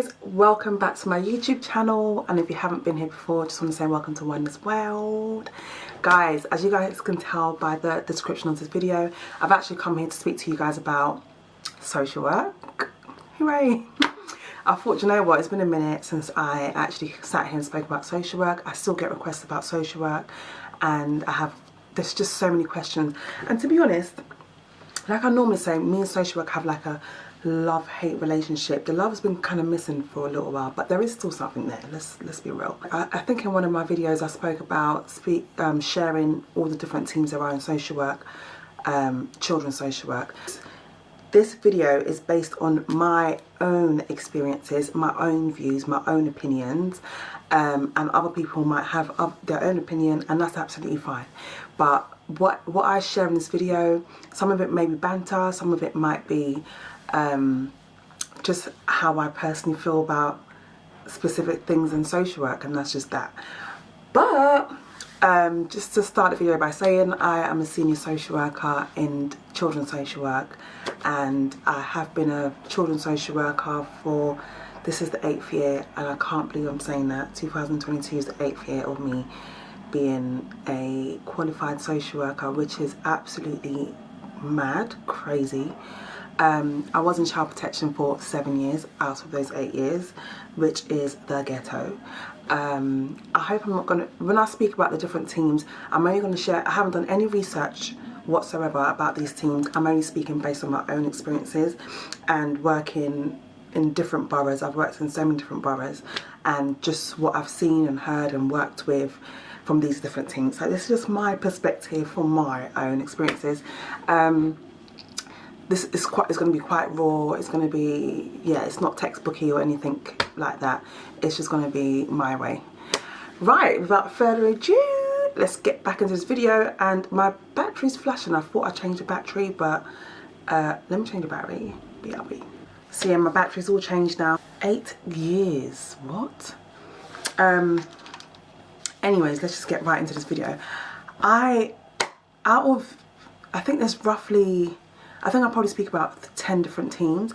guys, welcome back to my YouTube channel, and if you haven't been here before, just want to say welcome to Wondersworldd. Guys, as you guys can tell by the description of this video, I've actually come here to speak to you guys about social work. Hooray! I thought, you know what, it's been a minute since I actually sat here and spoke about social work. I still get requests about social work, and there's just so many questions. And to be honest, like I normally say, me and social work have like a love-hate relationship. The love has been kind of missing for a little while, but there is still something there. Let's be real. I think in one of my videos I spoke about sharing all the different teams there are in social work, children's social work. This video is based on my own experiences, my own views, my own opinions, and other people might have their own opinion, and that's absolutely fine. But what I share in this video, some of it may be banter, some of it might be just how I personally feel about specific things in social work, and that's just that. But just to start the video by saying, I am a senior social worker in children's social work, and I have been a children's social worker for, this is the 8th year, and I can't believe I'm saying that. 2022 is the 8th year of me being a qualified social worker, which is absolutely mad, crazy. I was in child protection for 7 years out of those 8 years, which is the ghetto. I hope I'm not going to, when I speak about the different teams, I'm only going to share, I haven't done any research whatsoever about these teams. I'm only speaking based on my own experiences and working in different boroughs. I've worked in so many different boroughs, and just what I've seen and heard and worked with from these different teams. So this is just my perspective from my own experiences. This is it's going to be quite raw. It's going to be, yeah, it's not textbooky or anything like that. It's just going to be my way. Right, without further ado, let's get back into this video. And my battery's flashing. I thought I changed the battery, but let me change the battery. BRB. So yeah, my battery's all changed now. 8 years. What? Anyways, let's just get right into this video. I think there's roughly, I think I'll probably speak about 10 different teams.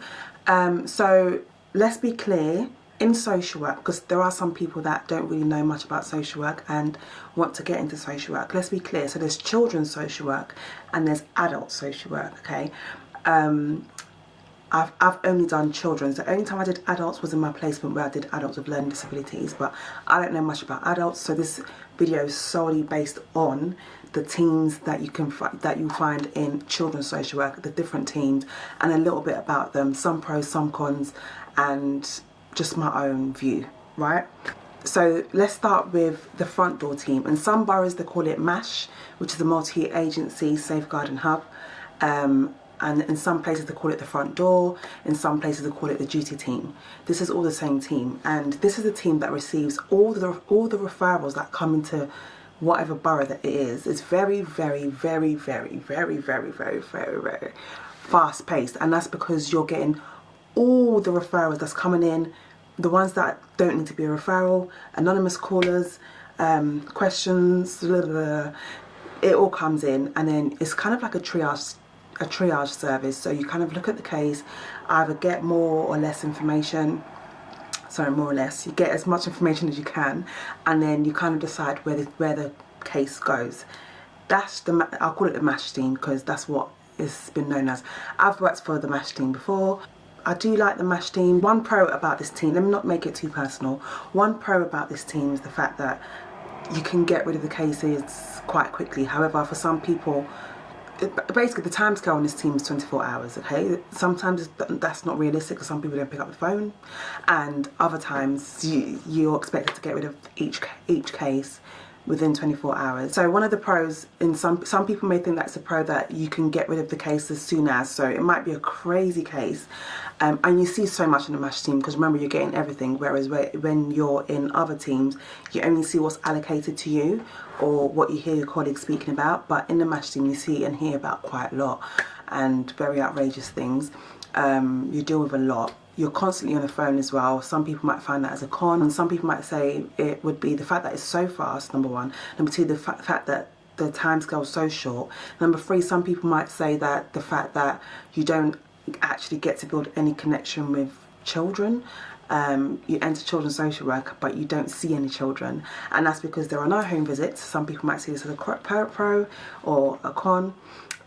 So let's be clear, in social work, because there are some people that don't really know much about social work and want to get into social work. Let's be clear. So there's children's social work and there's adult social work, okay? I've only done children's. The only time I did adults was in my placement where I did adults with learning disabilities, but I don't know much about adults, so this video is solely based on the teams that you find in children's social work, the different teams, and a little bit about them, some pros, some cons, and just my own view, right? So let's start with the front door team. In some boroughs they call it MASH, which is a multi-agency safeguarding hub. And in some places they call it the front door, in some places they call it the duty team. This is all the same team, and this is the team that receives all the referrals that come into whatever borough that it is. It's very, very, very, very, very, very, very, very, very fast paced, and that's because you're getting all the referrals that's coming in, the ones that don't need to be a referral, anonymous callers, questions, blah, blah, blah. It all comes in, and then it's kind of like a triage service. So you kind of look at the case, either get more or less information, sorry, more or less, you get as much information as you can, and then you kind of decide where the case goes. That's I'll call it the MASH team because that's what it's been known as. I've worked for the MASH team before. I do like the MASH team. One pro about this team, let me not make it too personal, one pro about this team is the fact that you can get rid of the cases quite quickly. However, for some people, basically the time scale on this team is 24 hours, okay? Sometimes that's not realistic because some people don't pick up the phone, and other times you're expected to get rid of each case within 24 hours. So one of the pros, in some people may think that's a pro, that you can get rid of the case as soon as, so it might be a crazy case, and you see so much in the MASH team because remember, you're getting everything, whereas when you're in other teams you only see what's allocated to you or what you hear your colleagues speaking about. But in the MASH team you see and hear about quite a lot, and very outrageous things. You deal with a lot. You're constantly on the phone as well. Some people might find that as a con, and some people might say it would be the fact that it's so fast, number one. Number two, the fact that the time scale is so short. Number three, some people might say that the fact that you don't actually get to build any connection with children. You enter children's social work, but you don't see any children, and that's because there are no home visits. Some people might see this as a pro or a con.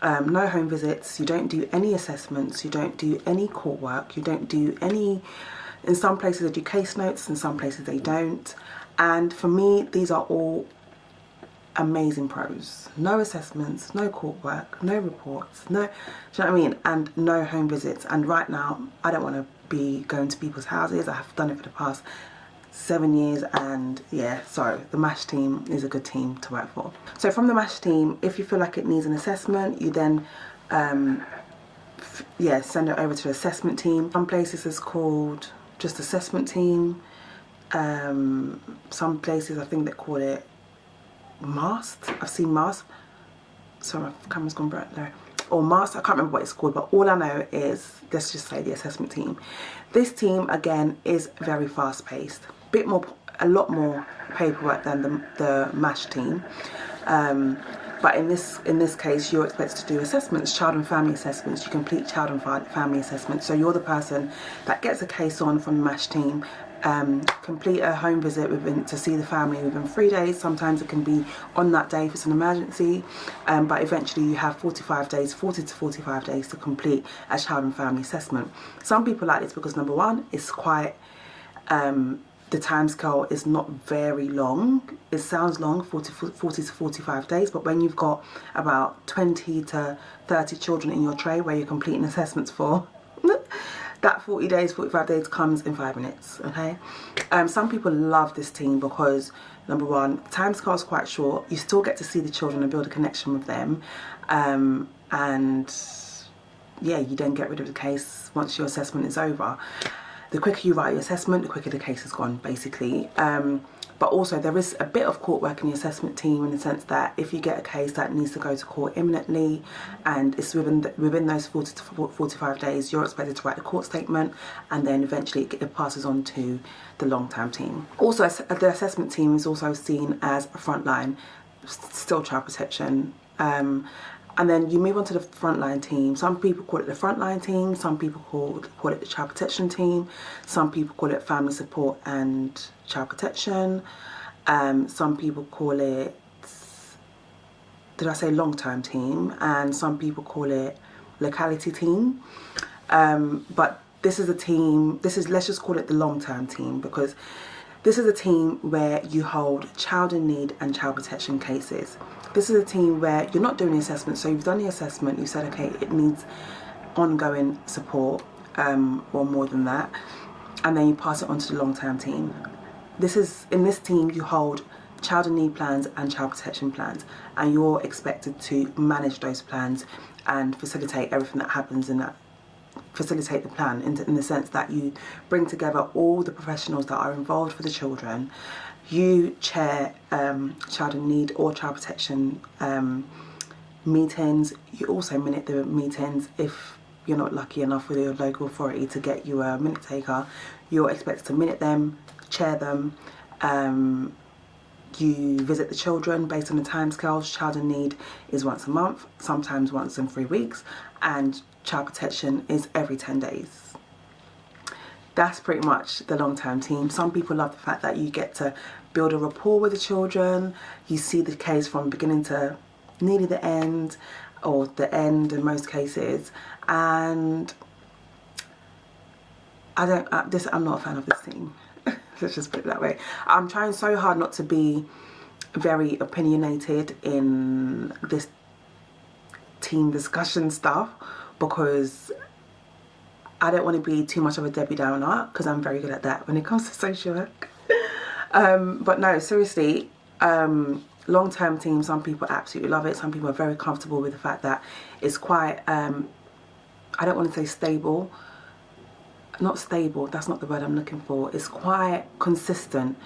No home visits, you don't do any assessments, you don't do any court work, you don't do any, in some places they do case notes, in some places they don't. And for me, these are all amazing pros. No assessments, no court work, no reports, no, do you know what I mean? And no home visits. And right now, I don't want to be going to people's houses. I have done it for the past 7 years, and yeah, so the MASH team is a good team to work for. So from the MASH team, if you feel like it needs an assessment, you then yeah, send it over to the assessment team. Some places it's called just assessment team. Some places I think they call it MAST. I've seen MAST. Sorry, my camera's gone bright there. Or MAST, I can't remember what it's called, but all I know is, let's just say the assessment team. This team again is very fast paced. A lot more paperwork than the MASH team, but in this case you're expected to do assessments, child and family assessments. You complete child and family assessments, so you're the person that gets a case on from the MASH team. Complete a home visit to see the family within 3 days. Sometimes it can be on that day if it's an emergency, but eventually you have 40 to 45 days to complete a child and family assessment. Some people like this because number one, it's quite the time scale is not very long. It sounds long, 40 to 45 days, but when you've got about 20 to 30 children in your tray where you're completing assessments for, that 40 days, 45 days comes in 5 minutes, okay? Some people love this team because, number one, time scale is quite short. You still get to see the children and build a connection with them. And yeah, you then get rid of the case once your assessment is over. The quicker you write your assessment, the quicker the case is gone, basically. But also there is a bit of court work in the assessment team, in the sense that if you get a case that needs to go to court imminently and it's within those 40 to 45 days, you're expected to write a court statement, and then eventually it passes on to the long-term team. Also, the assessment team is also seen as a frontline, still child protection. And then you move on to the frontline team. Some people call it the frontline team, some people call it the child protection team, some people call it family support and child protection, some people call it, did I say long-term team, and some people call it locality team. But this is a team, let's just call it the long-term team, because this is a team where you hold child in need and child protection cases. This is a team where you're not doing the assessment, so you've done the assessment, you've said, okay, it needs ongoing support, or more than that, and then you pass it on to the long-term team. In this team, you hold child in need plans and child protection plans, and you're expected to manage those plans and facilitate everything that happens in that, facilitate the plan in the sense that you bring together all the professionals that are involved for the children. You chair child in need or child protection meetings. You also minute the meetings. If you're not lucky enough with your local authority to get you a minute taker, you're expected to minute them, chair them. You visit the children based on the timescales. Child in need is once a month, sometimes once in 3 weeks, and child protection is every 10 days. That's pretty much the long-term team. Some people love the fact that you get to build a rapport with the children. You see the case from beginning to nearly the end, or the end in most cases. And I'm not a fan of this team. Let's just put it that way. I'm trying so hard not to be very opinionated in this team discussion stuff, because I don't want to be too much of a Debbie Downer, because I'm very good at that when it comes to social work. But no, seriously, long-term team, some people absolutely love it. Some people are very comfortable with the fact that it's quite, I don't want to say stable. Not stable, that's not the word I'm looking for. It's quite consistent,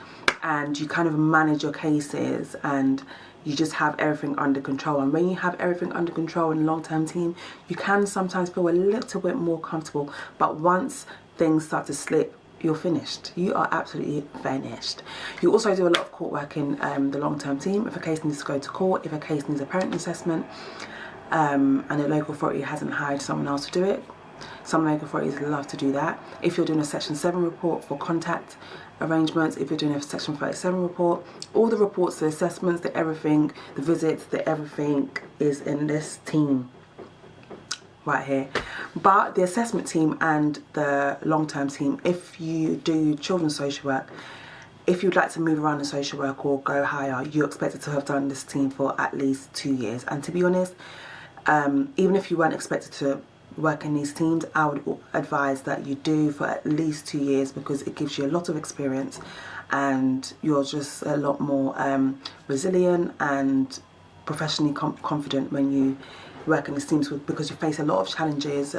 and you kind of manage your cases and you just have everything under control. And when you have everything under control in a long-term team, you can sometimes feel a little bit more comfortable. But once things start to slip, you're finished. You are absolutely finished. You also do a lot of court work in the long-term team. If a case needs to go to court, if a case needs a parent assessment, and the local authority hasn't hired someone else to do it, Some local authorities love to do that. If you're doing a Section 7 report for contact arrangements, if you're doing a Section 37 report, all the reports, the assessments, the everything, the visits, the everything is in this team right here. But the assessment team and the long-term team, if you do children's social work, if you'd like to move around in social work or go higher, you're expected to have done this team for at least 2 years. And to be honest, even if you weren't expected to work in these teams, I would advise that you do for at least 2 years, because it gives you a lot of experience and you're just a lot more resilient and professionally confident when you work in these teams, because you face a lot of challenges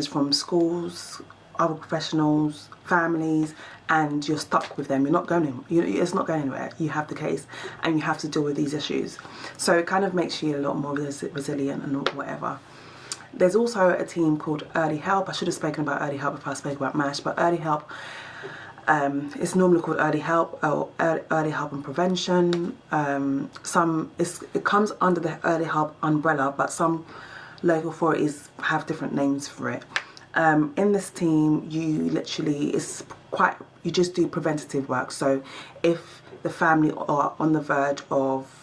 from schools, other professionals, families, and you're stuck with them. You're not going it's not going anywhere. You have the case and you have to deal with these issues. So it kind of makes you a lot more resilient and whatever. There's also a team called Early Help. I should have spoken about Early Help if I spoke about MASH, but Early Help, it's normally called Early Help or Early Help and Prevention. It comes under the Early Help umbrella, but some local authorities have different names for it. In this team, you just do preventative work. So if the family are on the verge of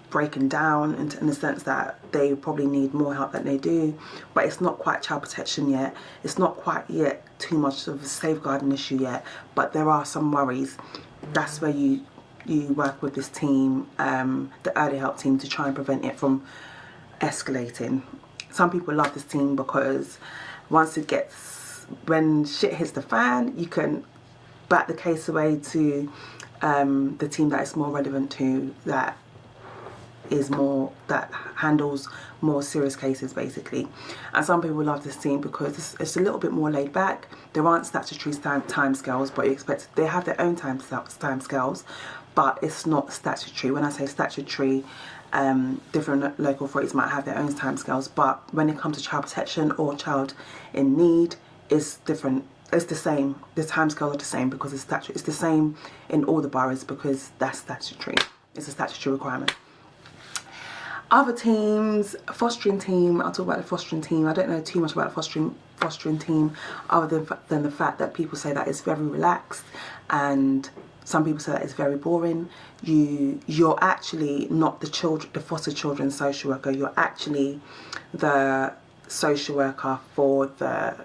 breaking down in the sense that they probably need more help than they do, but it's not quite child protection yet, it's not quite yet too much of a safeguarding issue yet, but there are some worries, that's where you work with this team, the Early Help team, to try and prevent it from escalating. Some people love this team because when shit hits the fan, you can back the case away to the team that is more relevant to, that handles more serious cases basically. And some people love this team because it's a little bit more laid back. There aren't statutory time scales, but they have their own time scales, but it's not statutory. When I say statutory, different local authorities might have their own time scales, but when it comes to child protection or child in need, it's different. It's the same. The time scales are the same because it's the same in all the boroughs, because that's statutory. It's a statutory requirement. Other teams, fostering team, I'll talk about the fostering team. I don't know too much about the fostering team other than the fact that people say that it's very relaxed, and some people say that it's very boring. You're actually not the foster children's social worker, you're actually the social worker for the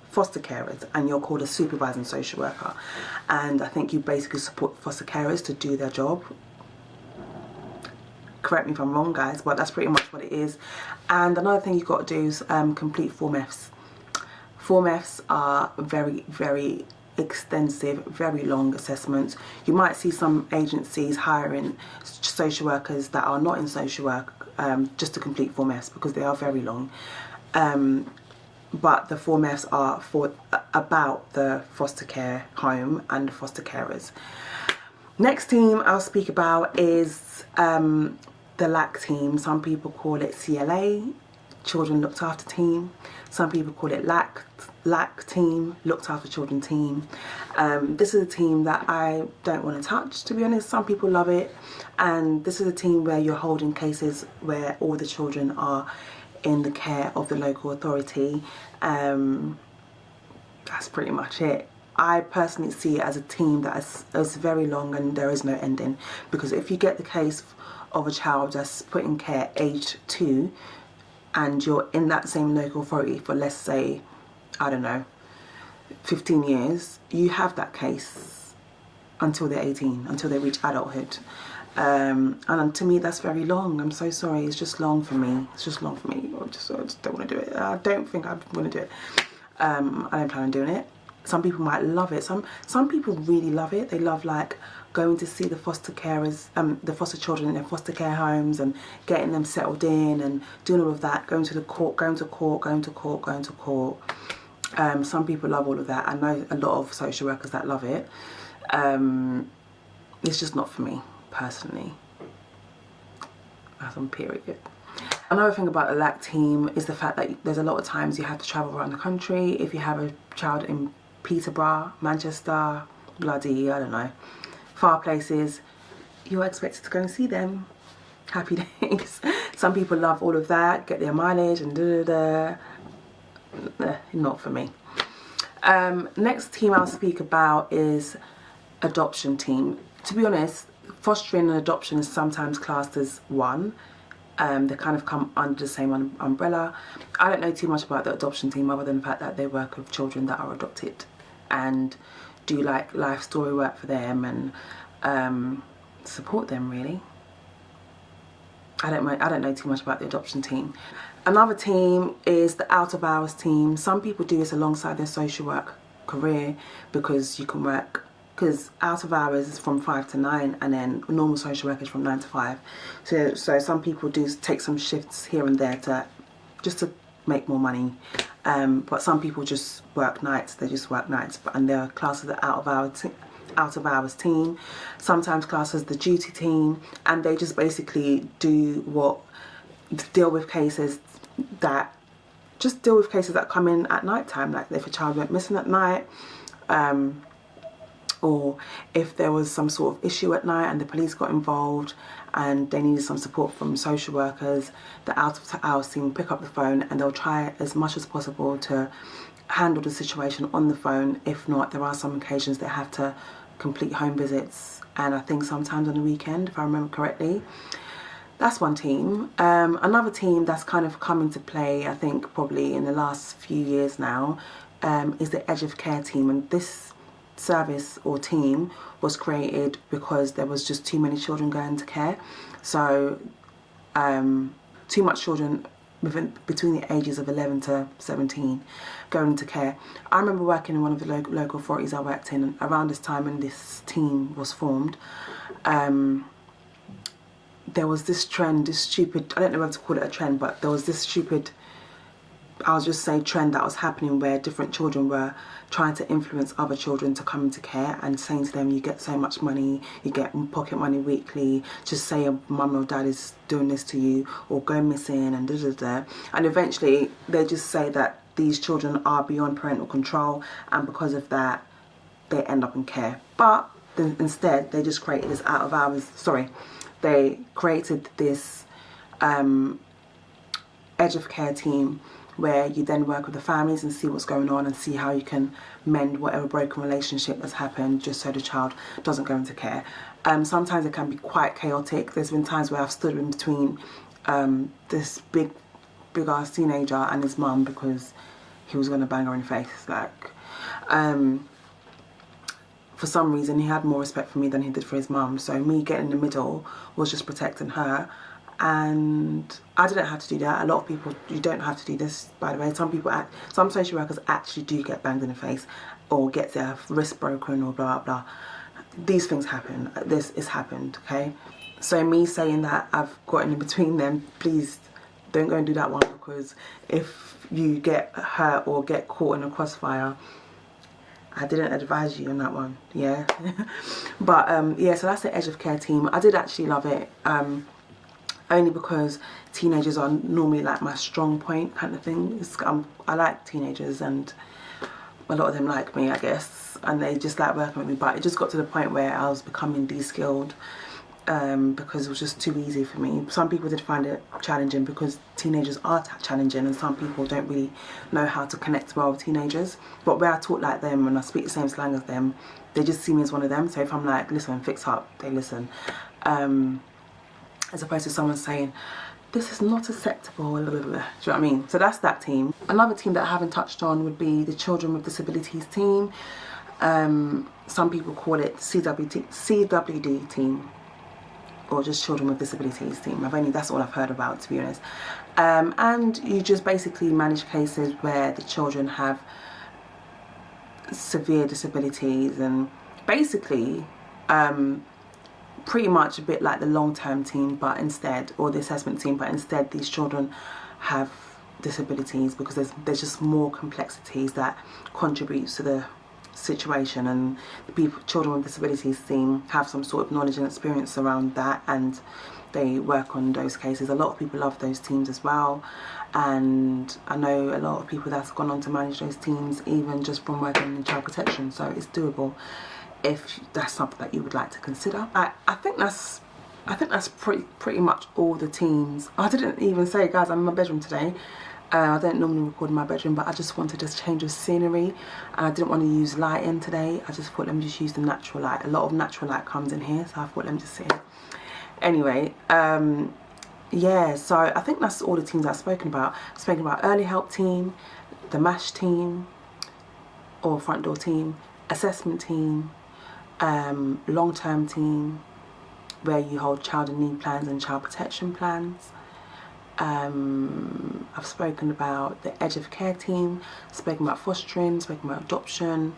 foster carers, and you're called a supervising social worker. And I think you basically support foster carers to do their job. Correct me if I'm wrong, guys, but that's pretty much what it is. And another thing you've got to do is complete Form Fs. Form Fs are very, very extensive, very long assessments. You might see some agencies hiring social workers that are not in social work just to complete Form Fs, because they are very long. But the Form Fs are about the foster care home and the foster carers. Next team I'll speak about is the LAC team. Some people call it CLA, Children Looked After Team. Some people call it LAC Team, Looked After Children Team. This is a team that I don't want to touch, to be honest. Some people love it, and this is a team where you're holding cases where all the children are in the care of the local authority. That's pretty much it. I personally see it as a team that is very long and there is no ending, because if you get the case of a child that's put in care aged 2 and you're in that same local authority for, let's say, I don't know, 15 years, you have that case until they're 18, until they reach adulthood. And to me that's very long. I'm so sorry, it's just long for me. It's just long for me. I just don't want to do it. I don't think I want to do it. I don't plan on doing it. Some people might love it. Some people really love it. They love like going to see the foster carers, the foster children in their foster care homes and getting them settled in and doing all of that, going to court. Some people love all of that. I know a lot of social workers that love it. It's just not for me personally. That's on period. Another thing about the LAC team is the fact that there's a lot of times you have to travel around the country. If you have a child in Peterborough, Manchester, bloody, I don't know, far places, you're expected to go and see them. Happy days. Some people love all of that, get their mileage and da-da-da. not for me. Next team I'll speak about is adoption team. To be honest, fostering and adoption is sometimes classed as one. They kind of come under the same umbrella. I don't know too much about the adoption team other than the fact that they work with children that are adopted and do like life story work for them and support them, really. I don't know too much about the adoption team. Another team is the out of hours team. Some people do this alongside their social work career because you can work, because out of hours is from 5 to 9 and then normal social work is from 9 to 5. So some people do take some shifts here and there just to make more money. But some people just work nights, they just work nights, and they're classed as the out of hours team, sometimes classed as the duty team, and they just basically deal with cases that come in at night time, like if a child went missing at night, or if there was some sort of issue at night and the police got involved and they needed some support from social workers. The out of hours team will pick up the phone and they'll try as much as possible to handle the situation on the phone. If not, there are some occasions they have to complete home visits, and I think sometimes on the weekend, if I remember correctly. That's one team. Another team that's kind of come into play, I think probably in the last few years now, is the Edge of Care team. And this service or team was created because there was just too many children going to care. So too much children between the ages of 11 to 17 going into care. I remember working in one of the local authorities I worked in, and around this time when this team was formed, there was this trend, this stupid, I don't know whether to call it a trend, but there was this stupid, I'll just say trend that was happening where different children were trying to influence other children to come into care and saying to them, you get so much money, you get pocket money weekly, just say your mum or dad is doing this to you, or go missing and da-da-da. And eventually they just say that these children are beyond parental control, and because of that they end up in care. But then instead they just created this out of hours, they created this Edge of Care team where you then work with the families and see what's going on and see how you can mend whatever broken relationship has happened, just so the child doesn't go into care. Sometimes it can be quite chaotic. There's been times where I've stood in between this big ass teenager and his mum because he was going to bang her in the face. Like, for some reason he had more respect for me than he did for his mum, so me getting in the middle was just protecting her. And I didn't have to do that. A lot of people, you don't have to do this, by the way. Some social workers actually do get banged in the face or get their wrist broken or blah blah. These things happen. This has happened, okay? So me saying that I've gotten in between them, please don't go and do that one, because if you get hurt or get caught in a crossfire, I didn't advise you on that one, yeah. But yeah, so that's the Edge of Care team. I did actually love it. Only because teenagers are normally like my strong point kind of thing. I like teenagers, and a lot of them like me, I guess, and they just like working with me. But it just got to the point where I was becoming de-skilled because it was just too easy for me. Some people did find it challenging because teenagers are challenging, and some people don't really know how to connect well with teenagers. But where I talk like them and I speak the same slang as them, they just see me as one of them. So if I'm like, listen, fix up, they listen. As opposed to someone saying, this is not acceptable, blah, blah, blah. Do you know what I mean? So that's that team. Another team that I haven't touched on would be the Children with Disabilities Team. Some people call it CWD team, or just Children with Disabilities Team. That's all I've heard about, to be honest. And you just basically manage cases where the children have severe disabilities, and basically pretty much a bit like the long-term team, but instead, or the assessment team, but instead these children have disabilities because there's just more complexities that contributes to the situation, and the Children with Disabilities team have some sort of knowledge and experience around that, and they work on those cases. A lot of people love those teams as well, and I know a lot of people that's gone on to manage those teams even just from working in child protection, so it's doable if that's something that you would like to consider. I think that's pretty much all the teams. I didn't even say, guys, I'm in my bedroom today. I don't normally record in my bedroom, but I just wanted a change of scenery and I didn't want to use lighting today. I just thought let me just use the natural light. A lot of natural light comes in here, so I thought let me just sit here. Anyway, yeah, so I think that's all the teams I've spoken about. I've spoken about early help team, the MASH team or front door team, assessment team, long-term team where you hold child and need plans and child protection plans. I've spoken about the edge of care team, spoken about fostering, spoken about adoption,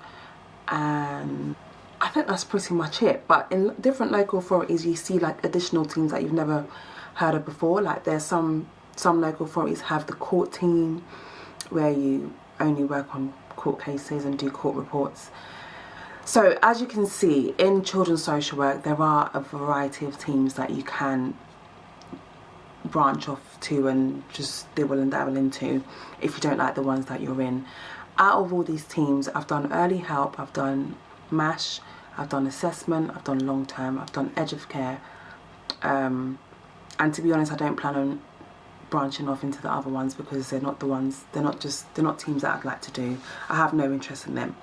and I think that's pretty much it. But in different local authorities you see like additional teams that you've never heard of before. Like there's some local authorities have the court team where you only work on court cases and do court reports. So as you can see, in children's social work there are a variety of teams that you can branch off to and just dibble and dabble into if you don't like the ones that you're in. Out of all these teams, I've done early help, I've done MASH, I've done assessment, I've done long term, I've done edge of care, and to be honest I don't plan on branching off into the other ones because they're not the ones, they're not teams that I'd like to do. I have no interest in them.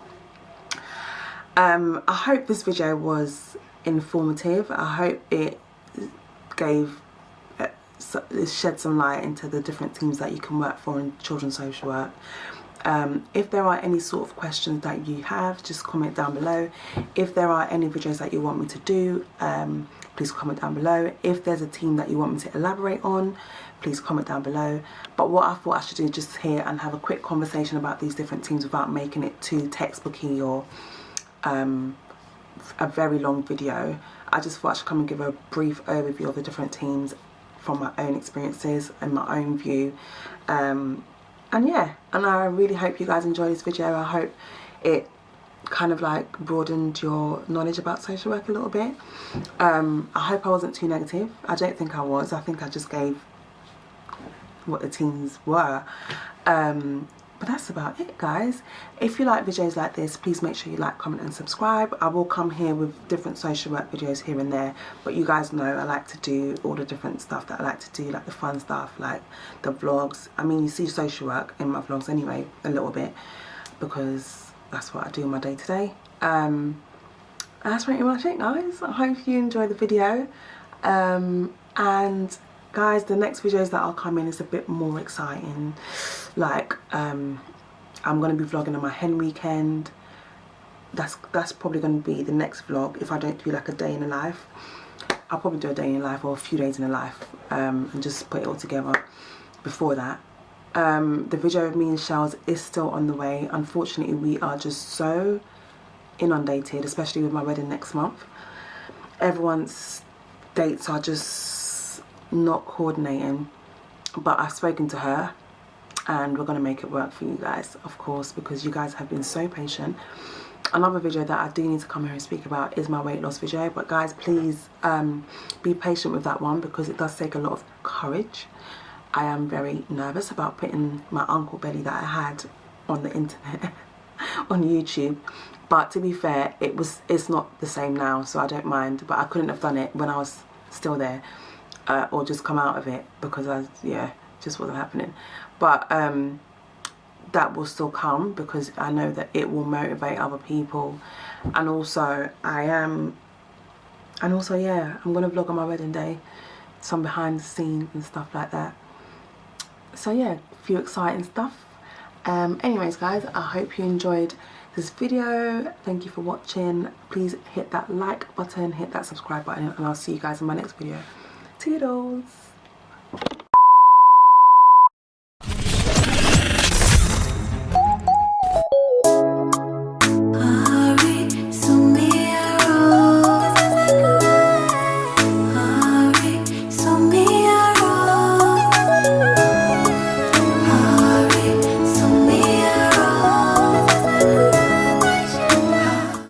I hope this video was informative. I hope it shed some light into the different teams that you can work for in children's social work. If there are any sort of questions that you have, just comment down below. If there are any videos that you want me to do, please comment down below. If there's a team that you want me to elaborate on, please comment down below. But what I thought I should do just here and have a quick conversation about these different teams without making it too textbooky or a very long video. I just thought I should come and give a brief overview of the different teams from my own experiences and my own view. And yeah, and I really hope you guys enjoy this video. I hope it kind of like broadened your knowledge about social work a little bit. I hope I wasn't too negative. I don't think I was. I think I just gave what the teams were. But that's about it, guys. If you like videos like this, please make sure you like, comment and subscribe. I will come here with different social work videos here and there, but you guys know I like to do all the different stuff that I like to do, like the fun stuff, like the vlogs. I mean, you see social work in my vlogs anyway, a little bit, because that's what I do in my day to day. And that's pretty much it, guys. I hope you enjoyed the video. And guys, the next videos that I'll come in is a bit more exciting. Like I'm going to be vlogging on my hen weekend. That's probably going to be the next vlog if I don't do like a day in a life. I'll probably do a day in life or a few days in a life, and just put it all together before that. The video of me and Shells is still on the way. Unfortunately, we are just so inundated, especially with my wedding next month. Everyone's dates are just not coordinating, but I've spoken to her and we're going to make it work for you guys, of course, because you guys have been so patient. Another video that I do need to come here and speak about is my weight loss video, but guys, please be patient with that one because it does take a lot of courage. I am very nervous about putting my uncle belly that I had on the internet on YouTube, but to be fair, it's not the same now, so I don't mind. But I couldn't have done it when I was still there, or just come out of it because just wasn't happening. But that will still come because I know that it will motivate other people. And also yeah, I'm going to vlog on my wedding day, some behind the scenes and stuff like that. So yeah, a few exciting stuff. Anyways guys, I hope you enjoyed this video. Thank you for watching. Please hit that like button, hit that subscribe button, and I'll see you guys in my next video. Toodles.